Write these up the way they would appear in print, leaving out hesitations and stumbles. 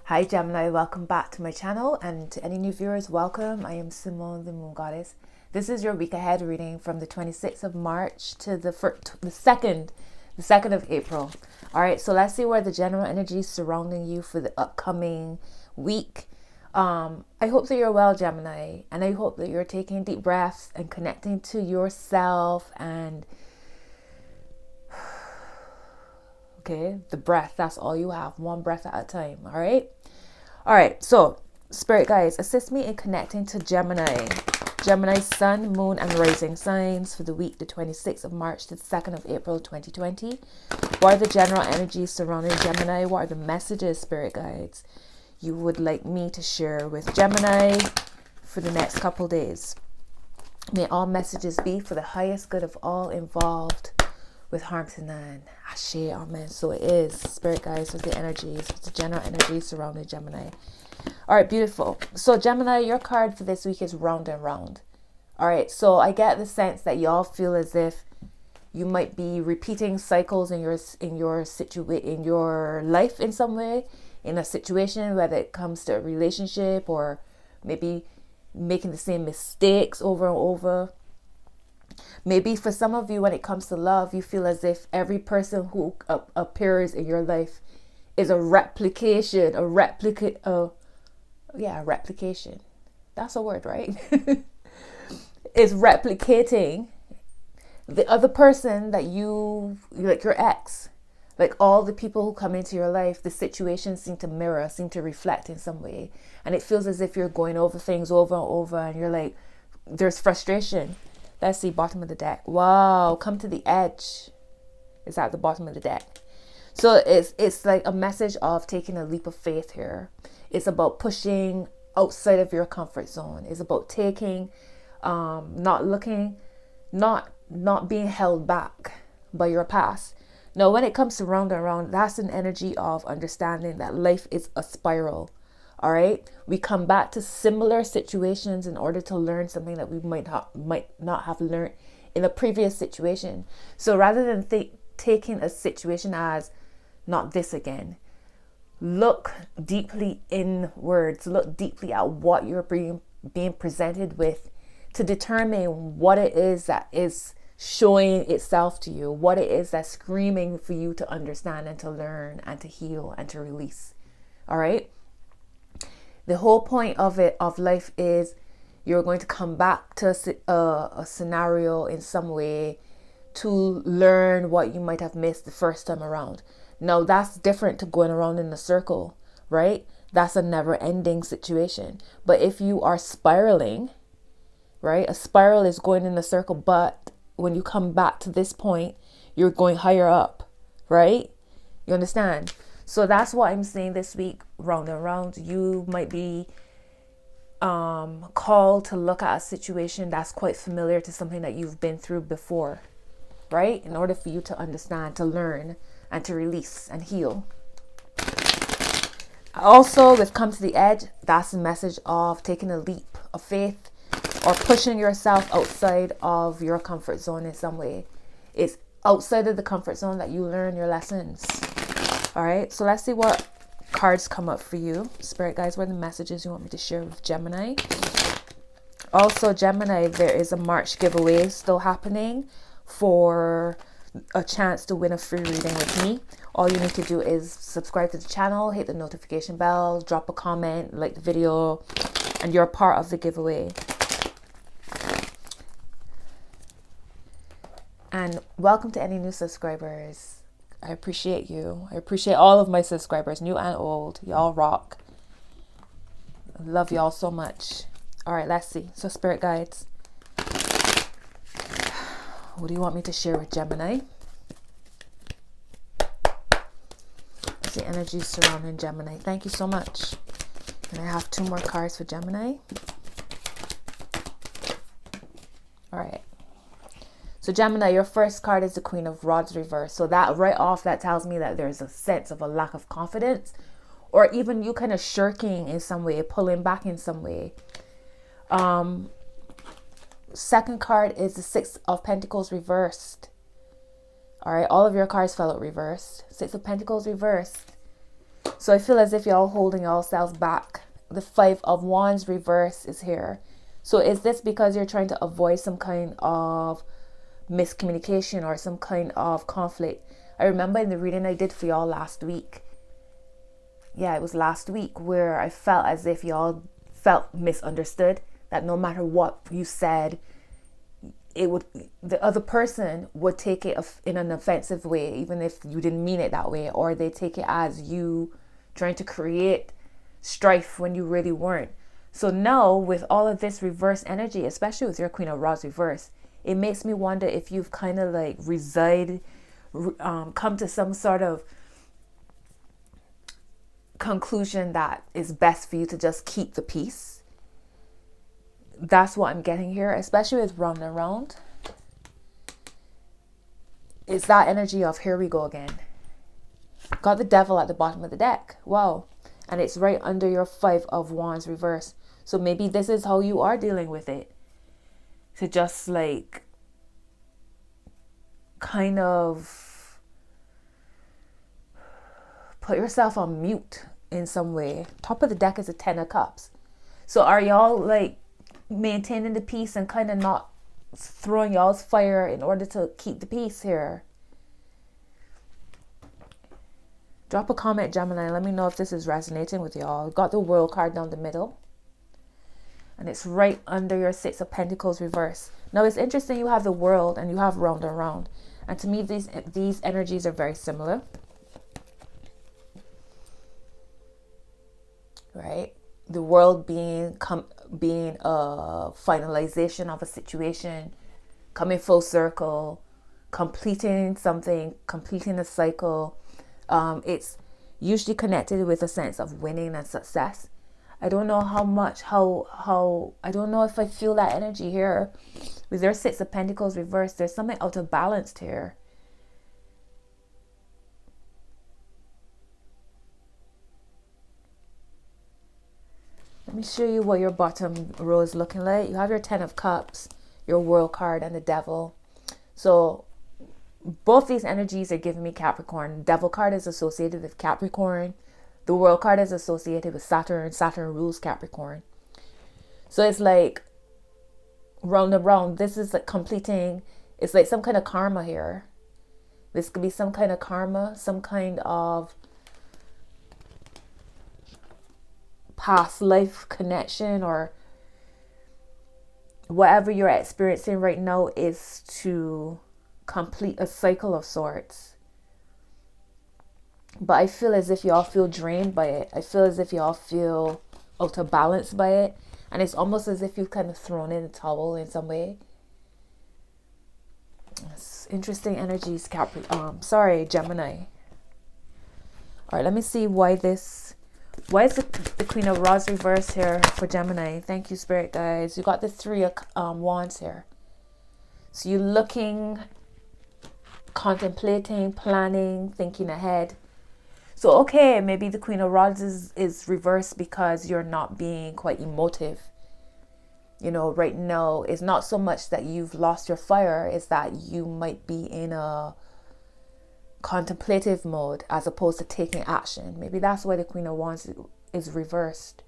Hi Gemini, welcome back to my channel, and to any new viewers, welcome. I am Simone, the Moon Goddess. This is your week ahead reading from the 26th of March to the 2nd of April. All right, so let's see where the general energy is surrounding you for the upcoming week. I hope that you're well, Gemini, and I hope that you're taking deep breaths and connecting to yourself and okay, the breath, that's all you have, one breath at a time. All right, so spirit guides, assist me in connecting to Gemini Sun, Moon, and Rising signs for the week the 26th of March to the 2nd of April 2020. What are the general energies surrounding Gemini? What are the messages, spirit guides, you would like me to share with Gemini for the next couple days? May all messages be for the highest good of all involved, with harm to none. Ashe, amen. So it is, spirit guides, with the energies, with the general energies surrounding Gemini. All right, beautiful. So Gemini, your card for this week is round and round. All right, so I get the sense that y'all feel as if you might be repeating cycles in your life in some way, in a situation, whether it comes to a relationship or maybe making the same mistakes over and over. Maybe for some of you, when it comes to love, you feel as if every person who appears in your life is a replication. That's a word, right? Is replicating the other person that you, like your ex. Like all the people who come into your life, the situations seem to mirror, seem to reflect in some way. And it feels as if you're going over things over and over and you're like, there's frustration. Let's see, bottom of the deck. Wow, come to the edge. Is at the bottom of the deck. So it's like a message of taking a leap of faith here. It's about pushing outside of your comfort zone. It's about taking, not being held back by your past. Now, when it comes to round and round, that's an energy of understanding that life is a spiral. All right, we come back to similar situations in order to learn something that we might not have learned in a previous situation. So rather than taking a situation as not this again, look deeply inwards, look deeply at what you're being presented with to determine what it is that is showing itself to you, what it is that's screaming for you to understand and to learn and to heal and to release. All right. The whole point of life is you're going to come back to a scenario in some way to learn what you might have missed the first time around. Now, that's different to going around in a circle, right? That's a never-ending situation. But if you are spiraling, right? A spiral is going in a circle, but when you come back to this point, you're going higher up, right? You understand? So that's what I'm saying this week, round and round. You might be called to look at a situation that's quite familiar to something that you've been through before, right? In order for you to understand, to learn, and to release and heal. Also, with come to the edge, that's a message of taking a leap of faith or pushing yourself outside of your comfort zone in some way. It's outside of the comfort zone that you learn your lessons. All right, so let's see what cards come up for you. Spirit guides, what are the messages you want me to share with Gemini? Also, Gemini, there is a March giveaway still happening for a chance to win a free reading with me. All you need to do is subscribe to the channel, hit the notification bell, drop a comment, like the video, and you're a part of the giveaway. And welcome to any new subscribers. I appreciate you. I appreciate all of my subscribers, new and old. Y'all rock. I love y'all so much. All right, let's see. So spirit guides, what do you want me to share with Gemini? What's the energy surrounding Gemini? Thank you so much. And I have 2 more cards for Gemini. All right. So Gemini, your first card is the Queen of Rods reverse. So that right off, that tells me that there's a sense of a lack of confidence, or even you kind of shirking in some way, pulling back in some way. Second card is the Six of Pentacles reversed. All right, all of your cards fell out reversed. Six of Pentacles reversed. So I feel as if y'all holding yourselves back. The 5 of Wands reverse is here. So is this because you're trying to avoid some kind of miscommunication or some kind of conflict? I remember in the reading I did for y'all last week. Yeah, it was last week where I felt as if y'all felt misunderstood. That no matter what you said, the other person would take it in an offensive way, even if you didn't mean it that way, or they take it as you trying to create strife when you really weren't. So now with all of this reverse energy, especially with your Queen of Rods reverse, it makes me wonder if you've kind of like come to some sort of conclusion that is best for you to just keep the peace. That's what I'm getting here, especially with round and round. It's that energy of here we go again. Got the devil at the bottom of the deck. Wow. And it's right under your 5 of Wands reverse. So maybe this is how you are dealing with it. To just like kind of put yourself on mute in some way. Top of the deck is a 10 of Cups. So are y'all like maintaining the peace and kind of not throwing y'all's fire in order to keep the peace here? Drop a comment, Gemini. Let me know if this is resonating with y'all. Got the World card down the middle. And it's right under your 6 of Pentacles reverse. Now it's interesting, you have the World and you have round and round. And to me, these energies are very similar. Right? The World being a finalization of a situation, coming full circle, completing something, completing a cycle. It's usually connected with a sense of winning and success. I don't know I don't know if I feel that energy here. With their 6 of Pentacles reversed, there's something out of balance here. Let me show you what your bottom row is looking like. You have your 10 of Cups, your World card, and the Devil. So both these energies are giving me Capricorn. Devil card is associated with Capricorn. The World card is associated with Saturn. Saturn rules Capricorn. So it's like round and round. This is like completing. It's like some kind of karma here. This could be some kind of karma, some kind of past life connection, or whatever you're experiencing right now is to complete a cycle of sorts. But I feel as if y'all feel drained by it. I feel as if y'all feel out of balance by it. And it's almost as if you've kind of thrown in a towel in some way. It's interesting energies, Gemini. All right, let me see why is the Queen of Rods reverse here for Gemini. Thank you, Spirit guides. You got the 3 of Wands here. So you're looking, contemplating, planning, thinking ahead. So, okay, maybe the Queen of Rods is reversed because you're not being quite emotive. You know, right now, it's not so much that you've lost your fire, it's that you might be in a contemplative mode as opposed to taking action. Maybe that's why the Queen of Wands is reversed.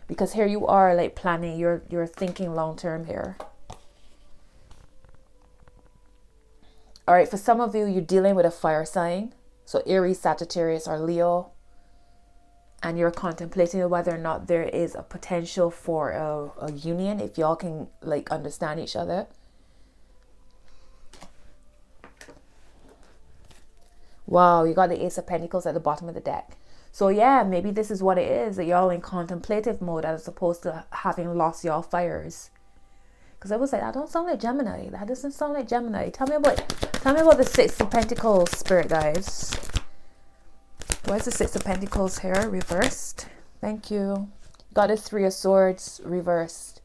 Because here you are like planning, you're thinking long term here. All right, for some of you, you're dealing with a fire sign. So Aries, Sagittarius, or Leo. And you're contemplating whether or not there is a potential for a union, if y'all can like understand each other. Wow, you got the Ace of Pentacles at the bottom of the deck. So yeah, maybe this is what it is, that y'all in contemplative mode as opposed to having lost y'all fires. Because I was like, that don't sound like Gemini. That doesn't sound like Gemini. Tell me about the 6 of Pentacles, Spirit guys. Why is the 6 of Pentacles here reversed? Thank you. Got a 3 of Swords reversed.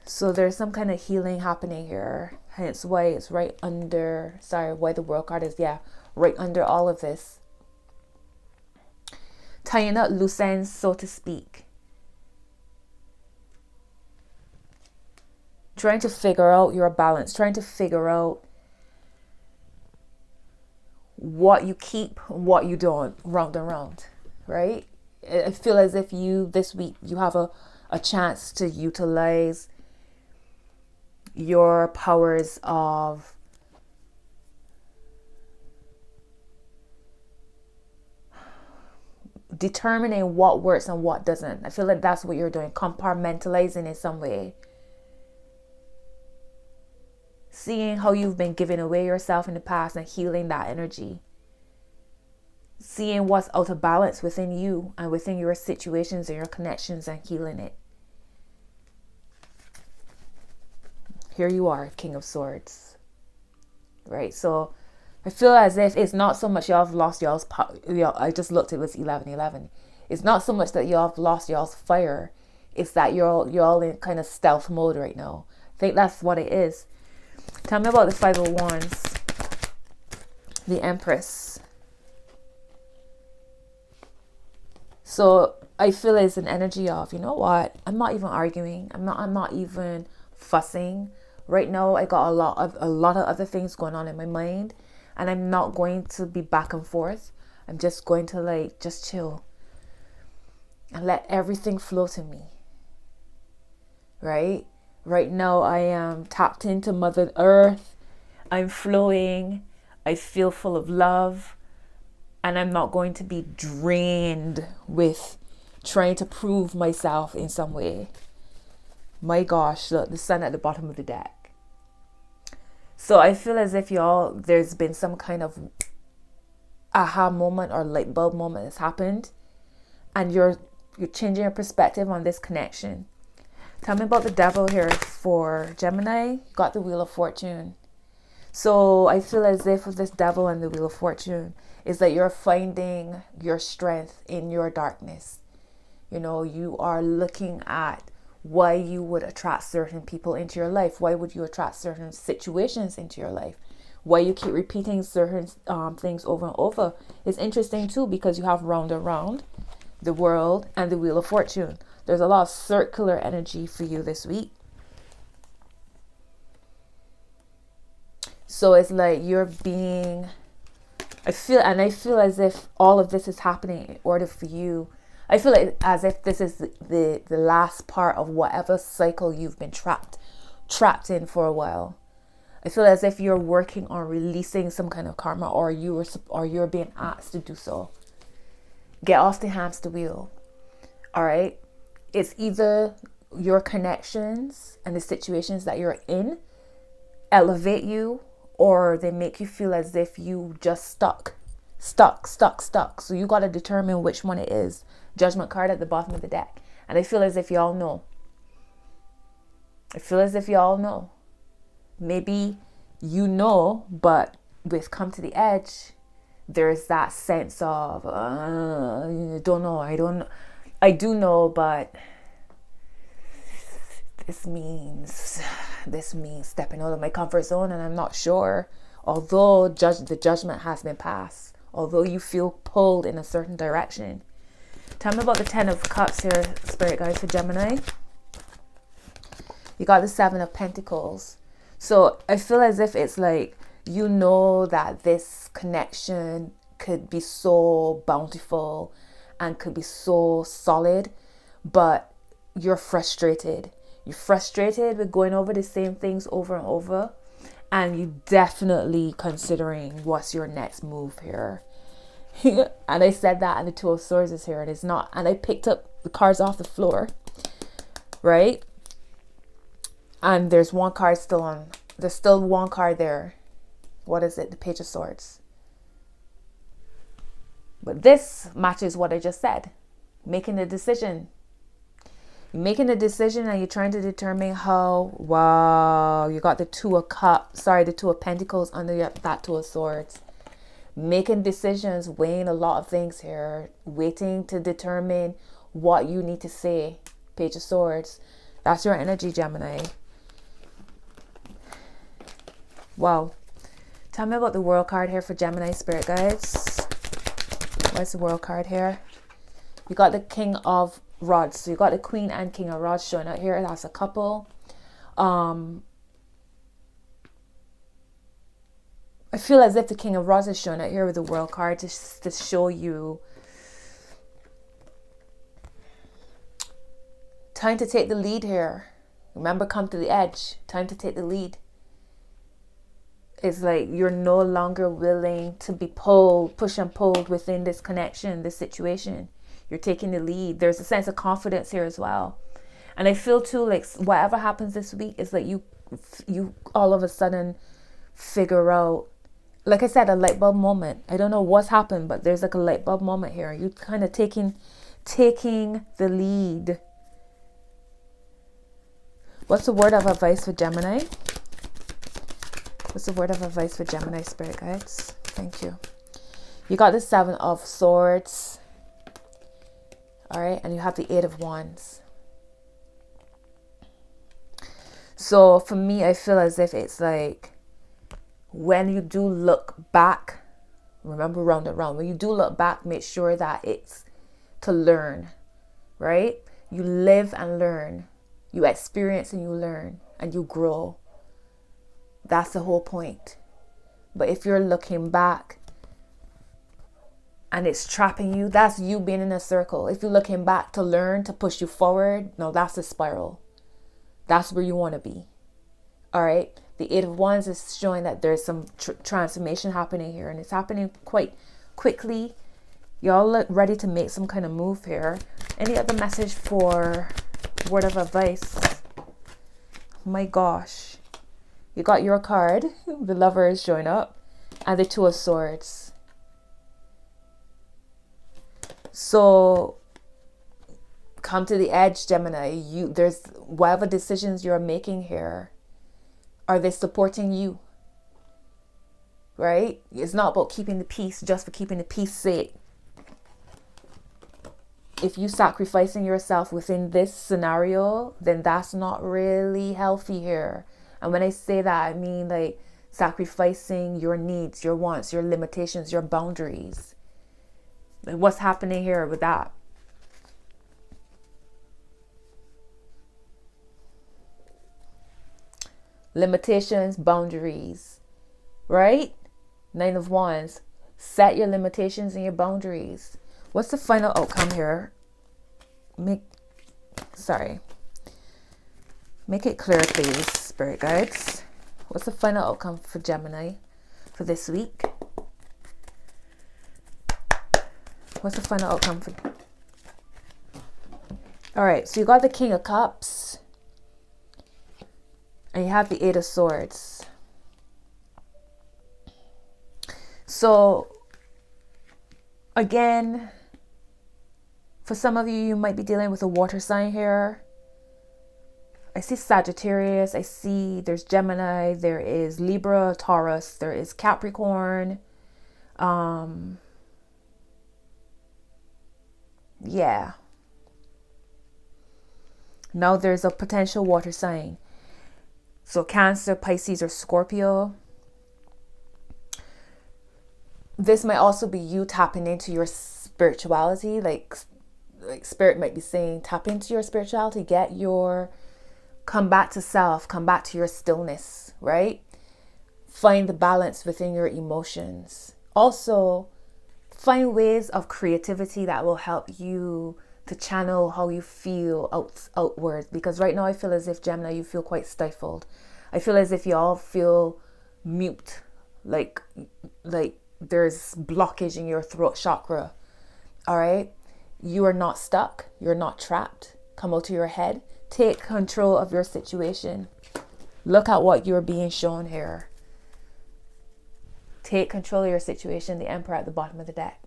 So there's some kind of healing happening here. Hence why it's right under, why the World card is, right under all of this. Tying up loose ends, so to speak. Trying to figure out your balance. Trying to figure out what you keep, what you don't, round and round, right? I feel as if you, this week, you have a chance to utilize your powers of determining what works and what doesn't. I feel like that's what you're doing, compartmentalizing in some way. Seeing how you've been giving away yourself in the past and healing that energy. Seeing what's out of balance within you and within your situations and your connections and healing it. Here you are, King of Swords. Right? So I feel as if it's not so much y'all have lost y'all's power. I just looked, it was 11:11. It's not so much that y'all have lost y'all's fire. It's that you're all in kind of stealth mode right now. I think that's what it is. Tell me about the Five of Wands. The Empress. So I feel it's an energy of, you know what? I'm not even arguing. I'm not even fussing. Right now I got a lot of other things going on in my mind. And I'm not going to be back and forth. I'm just going to just chill. And let everything flow to me. Right? Right now I am tapped into Mother Earth. I'm flowing. I feel full of love. And I'm not going to be drained with trying to prove myself in some way. My gosh, look, the Sun at the bottom of the deck. So I feel as if there's been some kind of aha moment or light bulb moment that's happened. And you're changing your perspective on this connection. Tell me about the Devil here for Gemini. Got the Wheel of Fortune. So I feel as if with this Devil and the Wheel of Fortune is that you're finding your strength in your darkness. You know, you are looking at why you would attract certain people into your life. Why would you attract certain situations into your life? Why you keep repeating certain things over and over. It's interesting too because you have round and round, the World, and the Wheel of Fortune. There's a lot of circular energy for you this week. So it's like you're being, I feel as if all of this is happening in order for you. I feel like as if this is the last part of whatever cycle you've been trapped in for a while. I feel as if you're working on releasing some kind of karma, or you're being asked to do so. Get off the hamster wheel. All right. It's either your connections and the situations that you're in elevate you, or they make you feel as if you just stuck. So you got to determine which one it is. Judgment card at the bottom of the deck. And I feel as if y'all know. Maybe you know, but with come to the edge, there's that sense of, I do know, but this means stepping out of my comfort zone, and I'm not sure. Although the judgment has been passed, although you feel pulled in a certain direction. Tell me about the 10 of Cups here, Spirit Guides, for Gemini. You got the 7 of Pentacles. So I feel as if it's like, you know that this connection could be so bountiful and could be so solid, but you're frustrated. You're frustrated with going over the same things over and over, and you definitely considering what's your next move here. And I said that, and the Two of Swords is here, and it's not. And I picked up the cards off the floor, right? And there's one card still on. There's still one card there. What is it? The Page of Swords. But this matches what I just said. Making a decision. You're making a decision, and you're trying to determine how. Wow, you got the Two of Pentacles under that Two of Swords. Making decisions, weighing a lot of things here, waiting to determine what you need to say. Page of Swords. That's your energy, Gemini. Wow. Tell me about the World card here for Gemini, Spirit Guides. What's the World card here? You got the King of Rods. So you got the Queen and King of Rods showing out here. That's a couple. I feel as if the King of Rods is showing out here with the World card to show you time to take the lead here. Remember, come to the edge. Time to take the lead. It's like you're no longer willing to be pulled, push and pulled within this connection, this situation. You're taking the lead. There's a sense of confidence here as well. And I feel too, like whatever happens this week is like you all of a sudden figure out, like I said, a light bulb moment. I don't know what's happened, but there's like a light bulb moment here. You kind of taking the lead. What's the word of advice for Gemini? What's the word of advice for Gemini, Spirit Guides? Thank you. You got the 7 of Swords. All right. And you have the 8 of Wands. So for me, I feel as if it's like when you do look back, remember round and round, when you do look back, make sure that it's to learn, right? You live and learn. You experience and you learn and you grow. That's the whole point. But if you're looking back and it's trapping you, that's you being in a circle. If you're looking back to learn, to push you forward, no, that's a spiral. That's where you want to be. All right. The 8 of Wands is showing that there's some transformation happening here, and it's happening quite quickly. Y'all look ready to make some kind of move here. Any other message for word of advice? My gosh. You got your card. The Lover is showing up. And the 2 of Swords. So come to the edge, Gemini. There's whatever decisions you're making here, are they supporting you? Right? It's not about keeping the peace just for keeping the peace sake. If you sacrificing yourself within this scenario, then that's not really healthy here. And when I say that, I mean like sacrificing your needs, your wants, your limitations, your boundaries. Like what's happening here with that? Limitations, boundaries, right? 9 of Wands. Set your limitations and your boundaries. What's the final outcome here? Make it clear, please, Spirit Guides. What's the final outcome for Gemini for this week? What's the final outcome for... All right, so you got the King of Cups. And you have the 8 of Swords. So, again, for some of you, you might be dealing with a water sign here. I see Sagittarius. I see there's Gemini. There is Libra, Taurus. There is Capricorn. Yeah. Now there's a potential water sign. So Cancer, Pisces, or Scorpio. This might also be you tapping into your spirituality. Like Spirit might be saying, tap into your spirituality. Come back to self. Come back to your stillness, right? Find the balance within your emotions. Also, find ways of creativity that will help you to channel how you feel outwards. Because right now I feel as if, Gemini, you feel quite stifled. I feel as if you all feel mute. Like there's blockage in your throat chakra. All right? You are not stuck. You're not trapped. Come out to your head. Take control of your situation. Look at what you're being shown here. Take control of your situation. The Emperor at the bottom of the deck.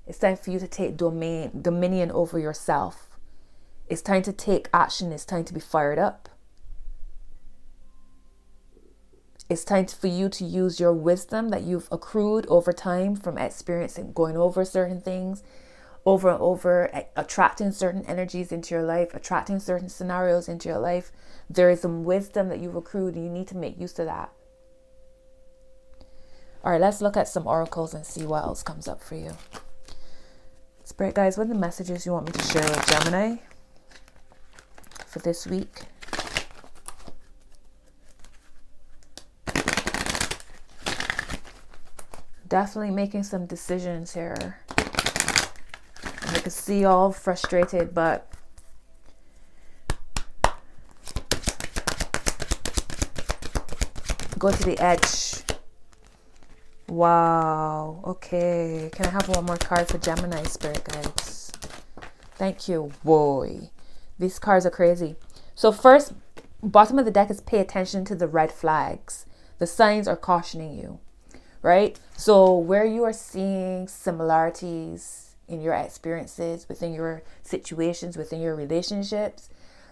It's time for you to take dominion over yourself. It's time to take action. It's time to be fired up. It's time for you to use your wisdom that you've accrued over time from experiencing, going over certain things, over and over, attracting certain energies into your life, attracting certain scenarios into your life. There is some wisdom that you've accrued and you need to make use of that. All right, let's look at some oracles and see what else comes up for you. Spirit guys, what are the messages you want me to share with Gemini for this week? Definitely making some decisions here. I can see y'all frustrated, but go to the edge. Wow. Okay. Can I have one more card for Gemini, Spirit guides? Thank you. Boy, these cards are crazy. So first, bottom of the deck is pay attention to the red flags. The signs are cautioning you, right? So where you are seeing similarities in your experiences, within your situations, within your relationships,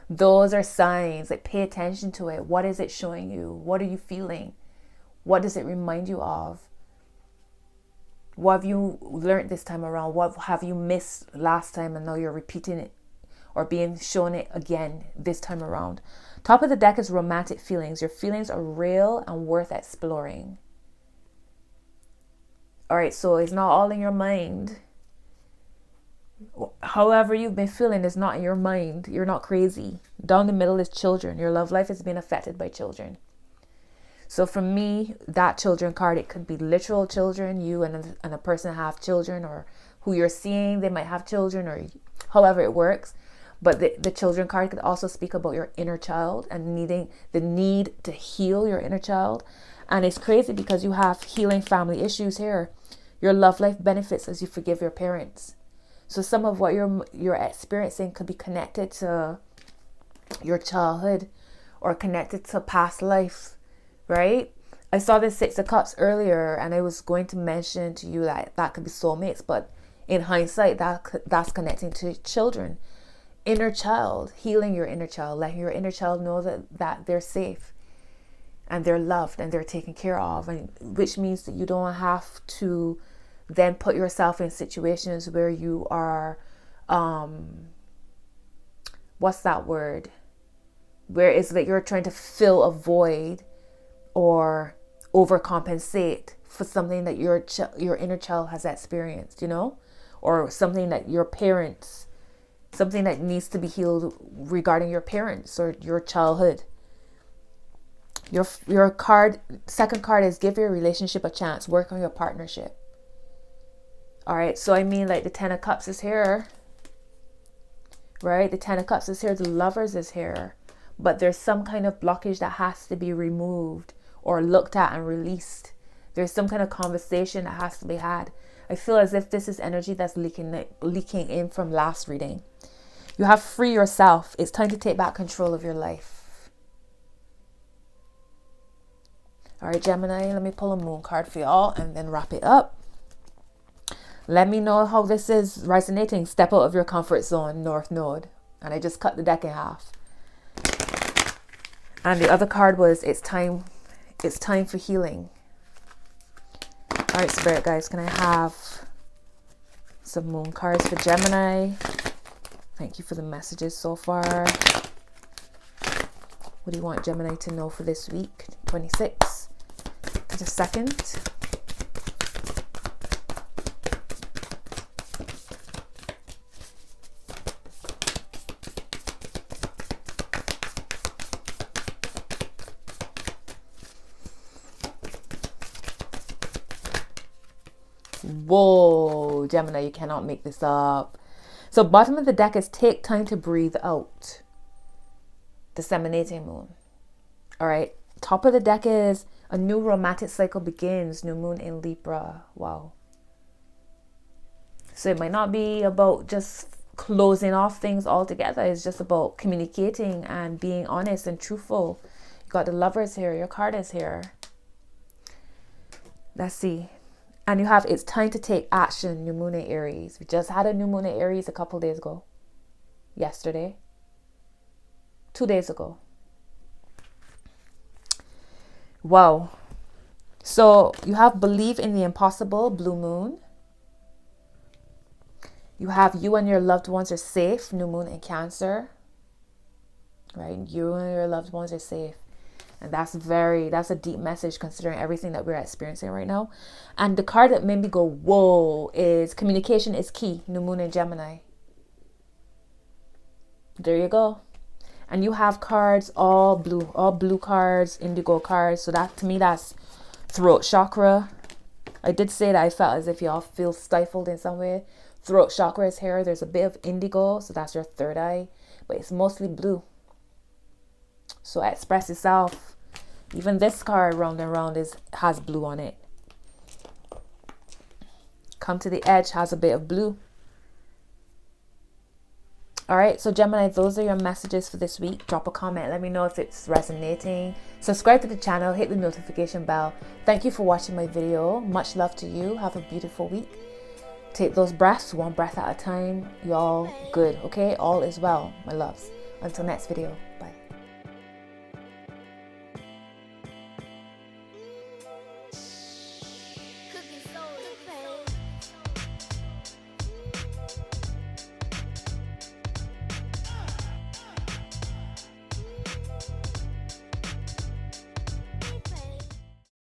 those are signs. Like, pay attention to it. What is it showing you? What are you feeling? What does it remind you of? What have you learned this time around? What have you missed last time and now you're repeating it or being shown it again this time around? Top of the deck is romantic feelings. Your feelings are real and worth exploring. All right, so it's not all in your mind. However you've been feeling is not in your mind. You're not crazy. Down the middle is children. Your love life is being affected by children. So for me, that children card, it could be literal children. You and a person have children, or who you're seeing, they might have children, or however it works. But the children card could also speak about your inner child and needing the need to heal your inner child. And it's crazy because you have healing family issues here. Your love life benefits as you forgive your parents. So some of what you're experiencing could be connected to your childhood or connected to past life, right? I saw the Six of Cups earlier, and I was going to mention to you that that could be soulmates, but in hindsight, that's connecting to children. Inner child, healing your inner child, letting your inner child know that they're safe and they're loved and they're taken care of, and which means that you don't have to then put yourself in situations where you are what's that word, where it's like you're trying to fill a void or overcompensate for something that your inner child has experienced, you know, or something that your parents, something that needs to be healed regarding your parents or your childhood. Your card, second card, is give your relationship a chance, work on your partnership. All right, so I mean, like, the Ten of Cups is here, right? The Ten of Cups is here, the Lovers is here, but there's some kind of blockage that has to be removed or looked at and released. There's some kind of conversation that has to be had. I feel as if this is energy that's leaking in from last reading. You have free yourself. It's time to take back control of your life. All right, Gemini, let me pull a moon card for y'all and then wrap it up. Let me know how this is resonating. Step out of your comfort zone, North Node. And I just cut the deck in half. And the other card was it's time for healing. All right, Spirit guys, can I have some moon cards for Gemini? Thank you for the messages so far. What do you want Gemini to know for this week? 26. Just a second. Whoa, Gemini, you cannot make this up. So bottom of the deck is take time to breathe out. Disseminating moon. All right. Top of the deck is a new romantic cycle begins. New moon in Libra. Wow. So it might not be about just closing off things altogether. It's just about communicating and being honest and truthful. You got the Lovers here. Your card is here. Let's see. And you have it's time to take action, new moon in Aries. We just had a new moon in Aries a couple days ago. Yesterday. 2 days ago. Wow. So you have believe in the impossible, blue moon. You have you and your loved ones are safe, new moon in Cancer. Right? You and your loved ones are safe. And that's a deep message considering everything that we're experiencing right now. And the card that made me go, whoa, is communication is key. New moon in Gemini. There you go. And you have cards, all blue cards, indigo cards. So that, to me, that's throat chakra. I did say that I felt as if y'all feel stifled in some way. Throat chakra is here. There's a bit of indigo, so that's your third eye, but it's mostly blue. So express yourself. Even this card, round and round, has blue on it. Come to the edge has a bit of blue. All right, so Gemini, those are your messages for this week. Drop a comment. Let me know if it's resonating. Subscribe to the channel. Hit the notification bell. Thank you for watching my video. Much love to you. Have a beautiful week. Take those breaths, one breath at a time. Y'all good, okay? All is well, my loves. Until next video.